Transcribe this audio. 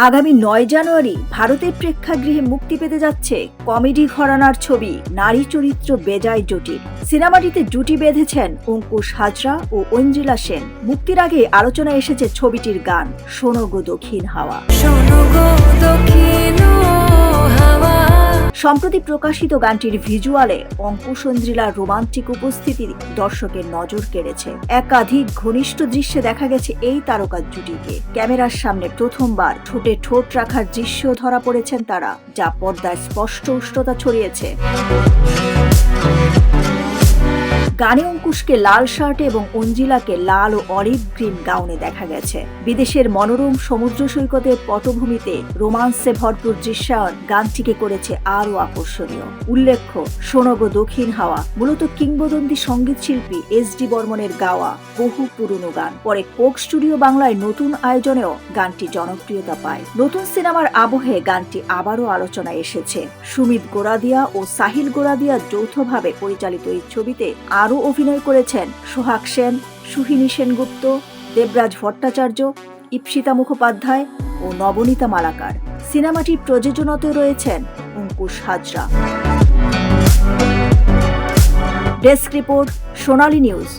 আগামী ৯ জানুয়ারি ভারতের প্রেক্ষাগৃহে মুক্তি পেতে যাচ্ছে কমেডি ঘরানার ছবি নারী চরিত্র বেজায় জটিল। সিনেমাটিতে জুটি বেঁধেছেন অঙ্কুশ হাজরা ও ঐন্দ্রিলা সেন। মুক্তির আগে আলোচনায় এসেছে ছবিটির গান শোনো গো দক্ষিণ হাওয়া। সম্প্রতি প্রকাশিত গানটির ভিজুয়ালে অঙ্কুশ ঐন্দ্রিলার রোমান্টিক উপস্থিতি দর্শকের নজর কেড়েছে। একাধিক ঘনিষ্ঠ দৃশ্যে দেখা গেছে এই তারকা জুটিকে। ক্যামেরার সামনে প্রথমবার ঠোঁটে ঠোঁট রাখার দৃশ্য ধরা পড়েছেন তারা, যা পর্দায় স্পষ্ট উষ্ণতা ছড়িয়েছে। গানে অঙ্কুশকে লাল শার্টে এবং ঐন্দ্রিলাকে লাল ও অলিভ গ্রিন গাউনে দেখা গেছে। বিদেশের মনোরম সমুদ্র সৈকতের পটভূমিতে রোমান্সে ভরপুর দৃশ্যায়ন গানটিকে করেছে আরও আকর্ষণীয়। উল্লেখ্য, শোনো গো দক্ষিণ হাওয়া মূলত কিংবদন্তি সঙ্গীত শিল্পী এস.ডি. বর্মনের গাওয়া বহু পুরনো গান। পরে কোক স্টুডিও বাংলায় নতুন আয়োজনেও গানটি জনপ্রিয়তা পায়। নতুন সিনেমার আবহে গানটি আবারও আলোচনায় এসেছে। সুমিত গোরাদিয়া ও সাহিল গোরাদিয়া যৌথভাবে পরিচালিত এই ছবিতে আরও অভিনয় করেছেন সোহাগ সেন, সুহিনী সেনগুপ্ত, দেবরাজ ভট্টাচার্য, ইপ্সিতা মুখোপাধ্যায় ও নবনীতা মালাকার। সিনেমাটির প্রযোজনাতেও রয়েছেন অঙ্কুশ হাজরা। ডেস্ক রিপোর্ট, সোনালী নিউজ।